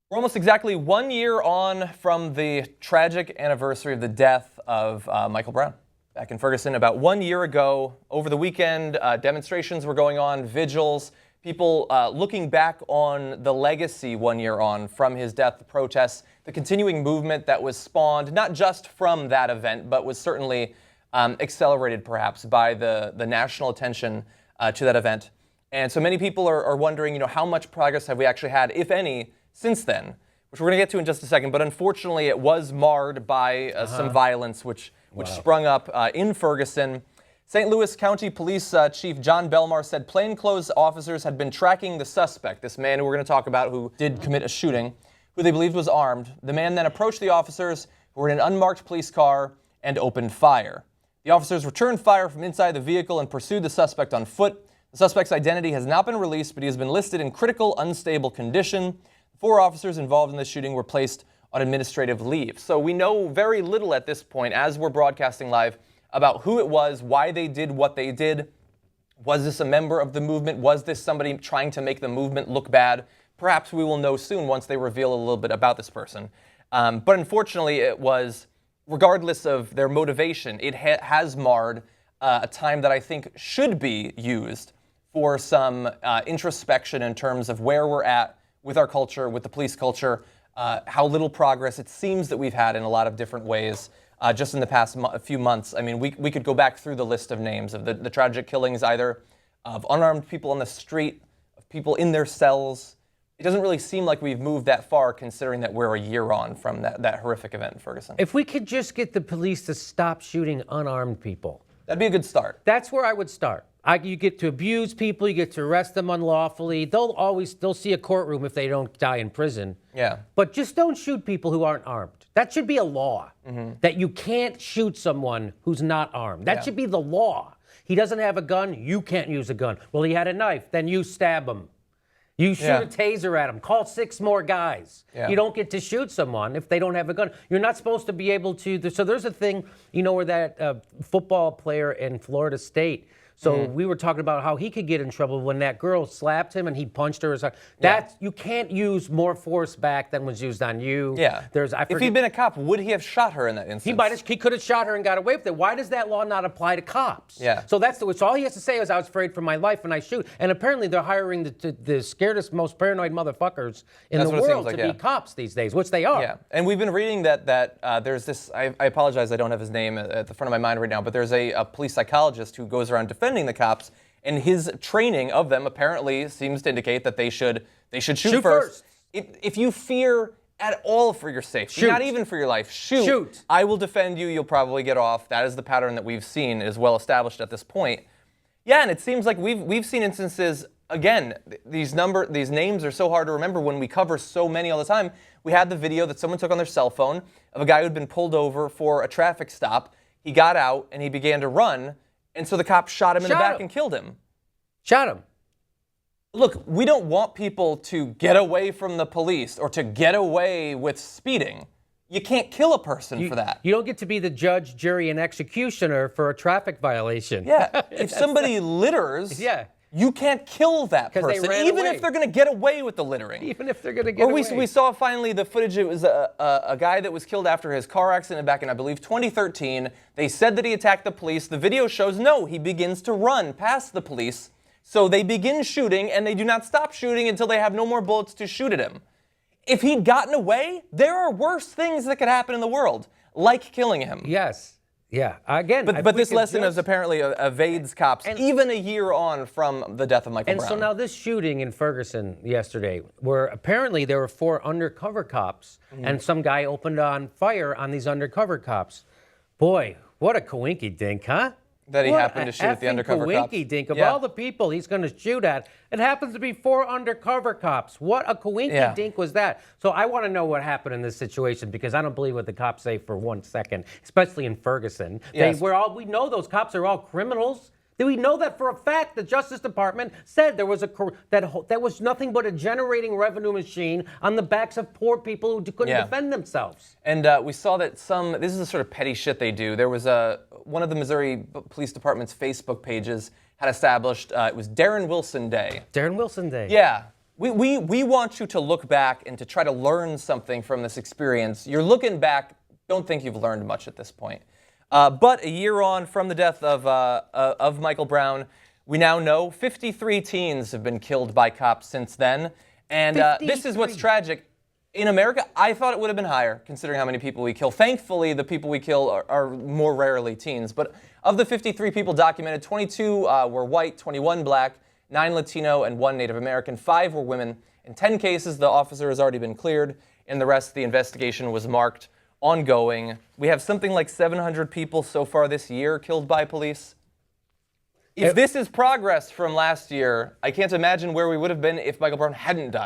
We're almost exactly 1 year on from the tragic anniversary of the death of Michael Brown back in Ferguson. About 1 year ago, over the weekend, demonstrations were going on, vigils, people looking back on the legacy 1 year on from his death, the protests, the continuing movement that was spawned, not just from that event, but was certainly accelerated perhaps by the national attention to that event. And so many people are wondering, how much progress have we actually had, if any, since then, which we're going to get to in just a second. But unfortunately, it was marred by some violence, which sprung up in Ferguson. St. Louis County Police Chief John Belmar said plainclothes officers had been tracking the suspect, this man who we're going to talk about who did commit a shooting, who they believed was armed. The man then approached the officers who were in an unmarked police car and opened fire. The officers returned fire from inside the vehicle and pursued the suspect on foot. The suspect's identity has not been released, but he has been listed in critical, unstable condition. 4 officers involved in this shooting were placed on administrative leave. So we know very little at this point, as we're broadcasting live, about who it was, why they did what they did. Was this a member of the movement? Was this somebody trying to make the movement look bad? Perhaps we will know soon once they reveal a little bit about this person. But unfortunately, it was, regardless of their motivation, it has marred a time that I think should be used for some introspection in terms of where we're at with our culture, with the police culture, how little progress it seems that we've had in a lot of different ways just in the past few months. I mean, we could go back through the list of names of the tragic killings, either of unarmed people on the street, of people in their cells. It doesn't really seem like we've moved that far, considering that we're a year on from that horrific event in Ferguson. If we could just get the police to stop shooting unarmed people. That'd be a good start. That's where I would start. You get to abuse people, you get to arrest them unlawfully. They'll see a courtroom if they don't die in prison. Yeah. But just don't shoot people who aren't armed. That should be a law, that you can't shoot someone who's not armed. That should be the law. He doesn't have a gun, you can't use a gun. Well, he had a knife, then you stab him. You shoot a taser at him. Call 6 more guys. Yeah. You don't get to shoot someone if they don't have a gun. You're not supposed to be able to. So there's a thing, where that football player in Florida State. So we were talking about how he could get in trouble when that girl slapped him and he punched her. You can't use more force back than was used on you. Yeah. If he'd been a cop, would he have shot her in that instance? He could have shot her and got away with it. Why does that law not apply to cops? Yeah. So so all he has to say is, I was afraid for my life and I shoot. And apparently they're hiring the scaredest, most paranoid motherfuckers in the world to be cops these days, which they are. Yeah. And we've been reading that there's this, I apologize, I don't have his name at the front of my mind right now, but there's a police psychologist who goes around defending the cops, and his training of them apparently seems to indicate that they should shoot first. If you fear at all for your safety, not even for your life, shoot. I will defend you. You'll probably get off. That is the pattern that we've seen. It is well established at this point. Yeah, and it seems like we've seen instances. Again, these names are so hard to remember when we cover so many all the time. We had the video that someone took on their cell phone of a guy who'd been pulled over for a traffic stop. He got out and he began to run. And so the cop shot him in the back and killed him. Shot him. Look, we don't want people to get away from the police or to get away with speeding. You can't kill a person for that. You don't get to be the judge, jury, and executioner for a traffic violation. Yeah. If somebody litters, you can't kill that person, even if they're going to get away with the littering. Even if they're going to get away. We saw finally the footage. It was a guy that was killed after his car accident back in, I believe, 2013. They said that he attacked the police. The video shows, no, he begins to run past the police. So they begin shooting, and they do not stop shooting until they have no more bullets to shoot at him. If he'd gotten away, there are worse things that could happen in the world, like killing him. Yes. Yeah, again. But this lesson is apparently evades cops, even a year on from the death of Michael Brown. And so now this shooting in Ferguson yesterday, where apparently there were 4 undercover cops, and some guy opened on fire on these undercover cops. Boy, what a coinky-dink, huh? That he happened to shoot at the undercover cops. Coinky-dink. Of all the people he's going to shoot at, it happens to be 4 undercover cops. What a coinky-dink was that? So I want to know what happened in this situation, because I don't believe what the cops say for 1 second, especially in Ferguson. Yes. We know those cops are all criminals. We know that for a fact. The Justice Department said there was that was nothing but a generating revenue machine on the backs of poor people who couldn't defend themselves. And we saw that this is the sort of petty shit they do. There was one of the Missouri Police Department's Facebook pages had established it was Darren Wilson Day. Darren Wilson Day. Yeah. We want you to look back and to try to learn something from this experience. You're looking back, don't think you've learned much at this point. But a year on from the death of Michael Brown, we now know 53 teens have been killed by cops since then. And this is what's tragic. In America, I thought it would have been higher, considering how many people we kill. Thankfully, the people we kill are more rarely teens. But of the 53 people documented, 22 were white, 21 black, 9 Latino, and 1 Native American. 5 were women. In 10 cases, the officer has already been cleared. In the rest, the investigation was marked ongoing. We have something like 700 people so far this year killed by police. If this is progress from last year, I can't imagine where we would have been if Michael Brown hadn't died.